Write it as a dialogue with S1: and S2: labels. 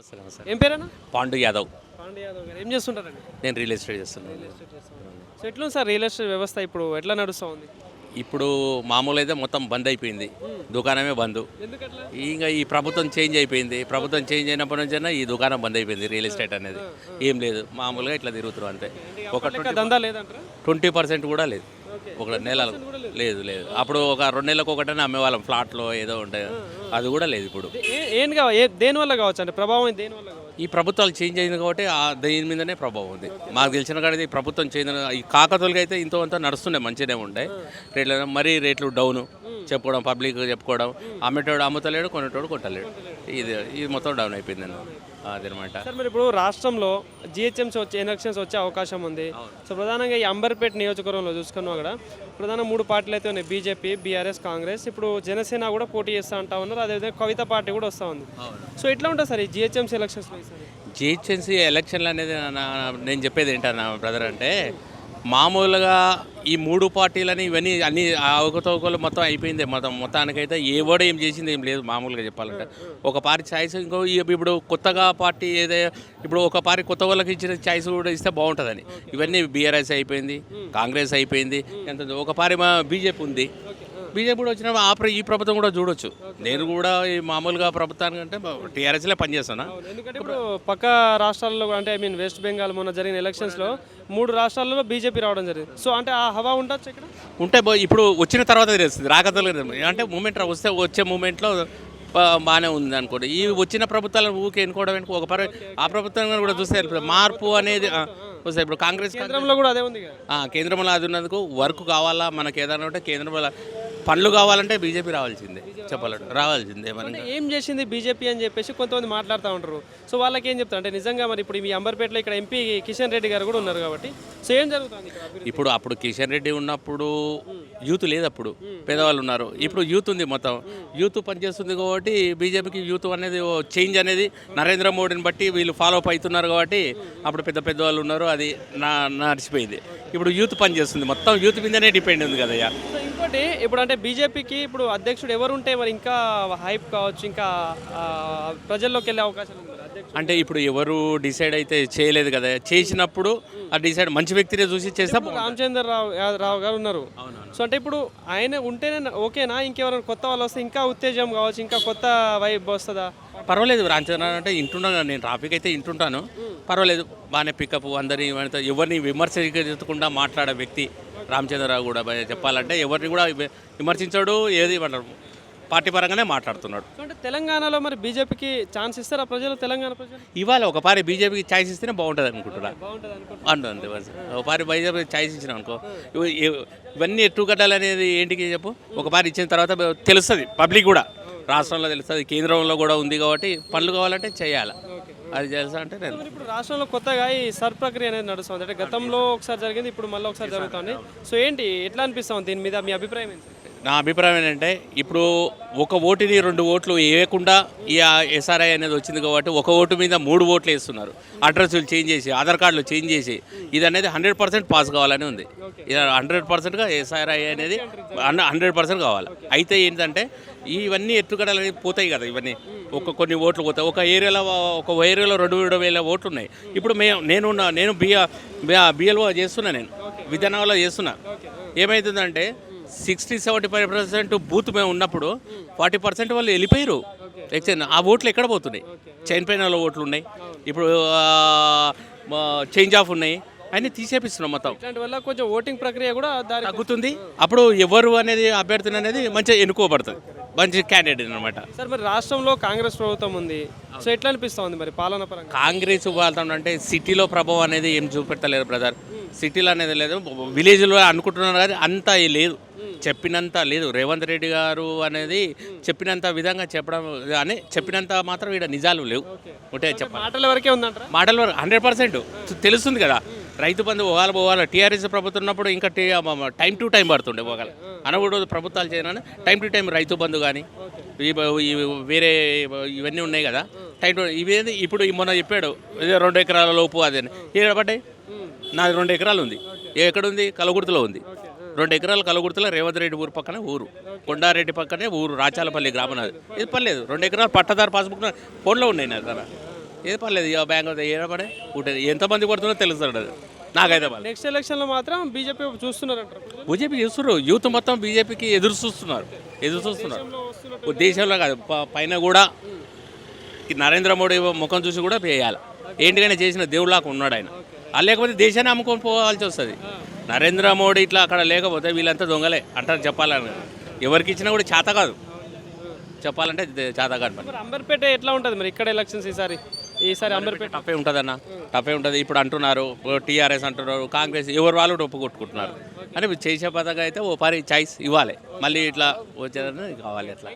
S1: సరే సార్.
S2: ఏం పేరేనా?
S1: పాండు యాదవ్.
S2: పాండు యాదవ్ గారు ఏం చేస్తుంటారండి?
S1: నేను రియల్ ఎస్టేట్ చేస్తున్నాను.
S2: సో ఎట్లుంది సార్ రియల్ ఎస్టేట్ వ్యవస్థ ఇప్పుడు ఎట్లా నడుస్తూ ఉంది?
S1: ఇప్పుడు మామూలు అయితే మొత్తం బంద్ అయిపోయింది, దుకాణమే బంద్.
S2: ఎందుకట్లా?
S1: ఇంకా ఈ ప్రభుత్వం చేంజ్ అయిపోయింది. ప్రభుత్వం చేంజ్ అయినప్పటి నుంచి ఈ దుకాణం బంద్ అయిపోయింది. రియల్ ఎస్టేట్ అనేది ఏం లేదు, మామూలుగా ఇట్లా తిరుగుతున్నారు అంతే. ఒక
S2: దందా లేదంటారా?
S1: 20% కూడా లేదు. ఒక నెల లేదు లేదు. అప్పుడు ఒక 2 నెలలకు ఒకటనే అమ్మేవాళ్ళం ఫ్లాట్లో ఏదో ఉంటాయి, అది కూడా లేదు ఇప్పుడు.
S2: ఏం దేని వల్ల కావచ్చు అంటే ప్రభావం దేని వల్ల కావచ్చు?
S1: ఈ ప్రభుత్వాలు చేంజ్ అయింది కాబట్టి దీని మీదనే ప్రభావం ఉంది. మాకు తెలిసిన కాడితే ఈ ప్రభుత్వం చేంజ్ ఈ కాకతోలుగా అయితే ఇంతో అంతా నడుస్తుండే, మంచిగానే ఉంటాయి రేట్లు. మరీ రేట్లు డౌను చెప్పుకోవడం, పబ్లిక్ చెప్పుకోవడం, అమ్మేటోడు అమ్ముతలేడు, కొనేటోడు కొట్టలేడు. ఇది మొత్తం డౌన్ అయిపోయింది అదనమాట.
S2: సార్ మరి ఇప్పుడు రాష్ట్రంలో జిహెచ్ఎంసీ ఎలక్షన్స్ వచ్చే అవకాశం ఉంది. సో ప్రధానంగా ఈ అంబర్పేట నియోజకవర్గంలో చూసుకున్నాం అక్కడ ప్రధాన 3 పార్టీలు అయితే ఉన్నాయి, బీజేపీ, బీఆర్ఎస్, కాంగ్రెస్. ఇప్పుడు జనసేన కూడా పోటీ చేస్తూ ఉంటా ఉన్నారు, అదేవిధంగా కవిత పార్టీ కూడా వస్తూ ఉంది. సో ఎట్లా ఉంటుంది సార్ ఈ జిహెచ్ఎంసీ ఎలక్షన్స్?
S1: జిహెచ్ఎంసీ ఎలక్షన్లు అనేది నేను చెప్పేది ఏంటన్నా బ్రదర్ అంటే, మామూలుగా ఈ 3 పార్టీలని ఇవన్నీ అన్ని అవకతవకలు మొత్తం అయిపోయింది. మొత్తానికైతే ఎవడో ఏం చేసింది ఏం లేదు. మామూలుగా చెప్పాలంటే ఒక పార్టీ ఛాయిస్, ఇంకో ఇప్పుడు కొత్తగా పార్టీ ఏదైనా ఇప్పుడు ఒక పార్టీ కొత్త వాళ్ళకి ఇచ్చిన ఛాయిస్ కూడా ఇస్తే బాగుంటుందని ఇవన్నీ బీఆర్ఎస్ అయిపోయింది, కాంగ్రెస్ అయిపోయింది, ఎంత ఒక పార్టీ బీజేపీ ఉంది. బీజేపీ కూడా వచ్చినప్పుడు ఈ ప్రభుత్వం కూడా చూడొచ్చు. నేను కూడా ఈ మామూలుగా ప్రభుత్వానికి అంటే టీఆర్ఎస్లే పనిచేస్తాను.
S2: ఎందుకంటే ఇప్పుడు పక్క రాష్ట్రాల్లో అంటే వెస్ట్ బెంగాల్ మొన్న జరిగిన ఎలక్షన్స్లో 3 రాష్ట్రాలలో బీజేపీ రావడం జరిగింది. సో అంటే ఆ హవా ఉండొచ్చు ఇక్కడ
S1: ఉంటే ఇప్పుడు వచ్చిన తర్వాత తెలుస్తుంది, రాకతలు అంటే మూమెంట్ వచ్చే మూమెంట్లో బాగానే ఉంది అనుకోండి. ఈ వచ్చిన ప్రభుత్వాలను ఊకే ఎన్నుకోవడం ఒక ఆ ప్రభుత్వం కూడా చూస్తే మార్పు అనేది వస్తాయి. ఇప్పుడు కాంగ్రెస్
S2: కేంద్రంలో కూడా అదే ఉంది,
S1: కేంద్రంలో అది ఉన్నందుకు వర్క్ కావాలా మనకి ఏదైనా ఉంటే కేంద్రంలో పనులు కావాలంటే బీజేపీ రావాల్సిందే, చెప్పాలంటే రావాల్సిందే.
S2: మనం ఏం చేసింది బీజేపీ అని చెప్పేసి కొంతమంది మాట్లాడుతూ ఉంటారు. సో వాళ్ళకి ఏం చెప్తారు అంటే నిజంగా మరి ఇప్పుడు మీ అంబర్పేటలో ఇక్కడ ఎంపీ కిషన్ రెడ్డి గారు కూడా ఉన్నారు కాబట్టి సో ఏం జరుగుతుంది
S1: ఇప్పుడు? అప్పుడు కిషన్ రెడ్డి ఉన్నప్పుడు యూత్ లేదు, అప్పుడు పేదవాళ్ళు ఉన్నారు. ఇప్పుడు యూత్ ఉంది, మొత్తం యూత్ పనిచేస్తుంది కాబట్టి బీజేపీకి యూత్ అనేది చేంజ్ అనేది నరేంద్ర మోడీని బట్టి వీళ్ళు ఫాలో అప్ అవుతున్నారు కాబట్టి అప్పుడు పెద్దవాళ్ళు ఉన్నారు, అది నడిచిపోయింది. ఇప్పుడు యూత్ పనిచేస్తుంది, మొత్తం యూత్ మీదనే డిపెండ్ ఉంది కదయ్యా.
S2: ఇంకోటి ఇప్పుడు అంటే బీజేపీకి ఇప్పుడు అధ్యక్షుడు ఎవరు ఉంటే మరి ఇంకా హైప్ కావచ్చు, ఇంకా ప్రజల్లోకి వెళ్ళే అవకాశం ఉంది
S1: అంటే ఇప్పుడు ఎవరు డిసైడ్ అయితే చేయలేదు కదా, చేసినప్పుడు ఆ డిసైడ్ మంచి వ్యక్తినే చూసి చేస్తే.
S2: రావు గారు ఉన్నారు, సో అంటే ఇప్పుడు ఆయన ఉంటేనే ఓకేనా? ఇంకెవరైనా కొత్త వాళ్ళు వస్తే ఇంకా ఉత్తేజం కావచ్చు, ఇంకా కొత్త వైబ్ వస్తుందా?
S1: పర్వాలేదు. రామచంద్ర అంటే వింటున్నాను నేను, ట్రాఫిక్ అయితే వింటుంటాను, పర్వాలేదు, బాగానే పికప్. అందరినీ ఎవరిని విమర్శించకుండా మాట్లాడే వ్యక్తి రామచంద్రరావు కూడా. చెప్పాలంటే ఎవరిని కూడా విమర్శించాడు, ఏది పార్టీ పరంగానే మాట్లాడుతున్నాడు.
S2: అంటే తెలంగాణలో మరి బీజేపీకి ఛాన్స్ ఇస్తారా ప్రజలు? తెలంగాణ ప్రజలు
S1: ఇవాళ ఒక పారి బీజేపీకి ఛాయిస్ ఇస్తేనే బాగుంటుంది అనుకుంటున్నా. అంటుంది ఒక పారి బీజేపీ ఛాయిస్ ఇచ్చిన అనుకో, ఇవన్నీ ఎట్టుగడ్డాలనేది ఏంటికి చెప్పు. ఒక పారి ఇచ్చిన తర్వాత తెలుస్తుంది, పబ్లిక్ కూడా రాష్ట్రంలో తెలుస్తుంది, కేంద్రంలో కూడా ఉంది కాబట్టి పనులు కావాలంటే చేయాలి. అది తెలుసా అంటే నేను
S2: ఇప్పుడు రాష్ట్రంలో కొత్తగా ఈ సర్ ప్రక్రియ అనేది నడుస్తుంది. అంటే గతంలో ఒకసారి జరిగింది, ఇప్పుడు మళ్ళీ ఒకసారి జరుగుతుంది. సో ఏంటి ఎట్లా అనిపిస్తుంది దీని మీద మీ అభిప్రాయం ఏంటి?
S1: నా అభిప్రాయం ఏంటంటే, ఇప్పుడు ఒక ఓటుని 2 ఓట్లు వేయకుండా ఈ ఎస్ఆర్ఐ అనేది వచ్చింది కాబట్టి ఒక ఓటు మీద 3 ఓట్లు వేస్తున్నారు. అడ్రస్లు చేంజ్ చేసి, ఆధార్ కార్డులు చేంజ్ చేసి, ఇది అనేది 100% పాస్ కావాలని ఉంది. ఇది 100%గా ఎస్ఆర్ఐ అనేది 100% కావాలి. అయితే ఏంటంటే ఇవన్నీ ఎత్తుగడలు అనేది పోతాయి కదా, ఇవన్నీ కొన్ని ఓట్లు పోతాయి. ఒక ఏరియాలో 2,000 ఓట్లు ఉన్నాయి. ఇప్పుడు నేను బిఎల్ఓ చేస్తున్నా, నేను విధానంలో చేస్తున్నా. ఏమవుతుందంటే 60-75% బూత్ మేము ఉన్నప్పుడు 40% వాళ్ళు వెళ్ళిపోయారు. ఆ ఓట్లు ఎక్కడ పోతున్నాయి? చనిపోయిన ఓట్లు ఉన్నాయి, ఇప్పుడు చేంజ్ ఆఫ్ ఉన్నాయి, అన్నీ తీసేపిస్తున్నాం మొత్తం.
S2: ఇట్లాంటి వల్ల కొంచెం ఓటింగ్ ప్రక్రియ కూడా
S1: తగ్గుతుంది. అప్పుడు ఎవరు అనేది అభ్యర్థులు అనేది మంచిగా ఎన్నుకోబడుతుంది, మంచి క్యాండిడేట్ అనమాట.
S2: సార్ మరి రాష్ట్రంలో కాంగ్రెస్ ప్రభుత్వం ఉంది, సో ఎట్లా అనిపిస్తుంది మరి పాలన పరంగా?
S1: కాంగ్రెస్ వాళ్ళతో అంటే సిటీలో ప్రభావం అనేది ఏం చూపెట్టలేదు బ్రదర్. సిటీలో అనేది లేదు, విలేజ్లో అనుకుంటున్నారు కానీ అంతా లేదు, చెప్పినంత లేదు. రేవంత్ రెడ్డి గారు అనేది చెప్పినంత విధంగా చెప్పడం అని చెప్పినంత మాత్రం ఇక్కడ నిజాలు లేవు. ఒకటే చెప్పాలి,
S2: మాటల వరకే ఉందంటారా?
S1: మాటల వరకు 100% తెలుస్తుంది కదా. రైతు బంధు పోవాలి. టీఆర్ఎస్ ప్రభుత్వం ఉన్నప్పుడు ఇంకా టైం టు టైం పడుతుండే పోగల అనకూడదు. ప్రభుత్వాలు చేయాలని time to time Rythu Bandhu కానీ వేరే ఇవన్నీ ఉన్నాయి కదా, టైం టు ఇవేది. ఇప్పుడు మొన్న చెప్పాడు 2 ఎకరాల లోపు అది అని. ఏడ పడ్డాయి? నాది 2 ఎకరాలు ఉంది. ఎక్కడుంది? కలగుర్తిలో ఉంది. 2 ఎకరాల కలగుర్తిలో రేవంత్ రెడ్డి ఊరు పక్కనే ఊరు, కొండారెడ్డి పక్కనే ఊరు, రాచాలపల్లి గ్రామం. ఇది పర్లేదు. 2 ఎకరాలు పట్టదారు పాస్బుక్ ఫోన్లో ఉన్నాయి నా దగ్గర. ఏది పర్లేదు ఇక బ్యాంక్ ఏడపడే ఉంటుంది ఎంతమంది కొడుతుందో తెలుస్తుంది అది నాకైతే పర్లేదు.
S2: నెక్స్ట్ ఎలక్షన్లో మాత్రం బీజేపీ చూస్తున్నారంటారు
S1: బీజేపీ చూస్తున్నారు యూత్ మొత్తం బీజేపీకి ఎదురు చూస్తున్నారు దేశంలో కాదు పైన కూడా ఈ నరేంద్ర మోడీ ముఖం చూసి కూడా వేయాలి ఏంటికైనా చేసిన దేవుళ్ళకి ఉన్నాడు ఆయన అది లేకపోతే దేశాన్ని అమ్ముకొని పోవాల్సి వస్తుంది నరేంద్ర మోడీ ఇట్లా అక్కడ లేకపోతే వీళ్ళంతా దొంగలే అంటారు చెప్పాలని ఎవరికి ఇచ్చినా కూడా చేత కాదు చెప్పాలంటే చేత కాదు పని
S2: మరి అంబర్పేట ఎట్లా ఉంటుంది మరి ఇక్కడ ఎలక్షన్స్ ఈసారి అంబర్పేట
S1: టఫే ఉంటుంది అన్న టఫే ఉంటుంది ఇప్పుడు అంటున్నారు టీఆర్ఎస్ అంటున్నారు కాంగ్రెస్ ఎవరు వాళ్ళు కూడా ఒప్పు కొట్టుకుంటున్నారు అంటే చేసే పథకం అయితే ఓ పరి చాయిస్ ఇవ్వాలి మళ్ళీ ఇట్లా వచ్చేదని కావాలి అట్లా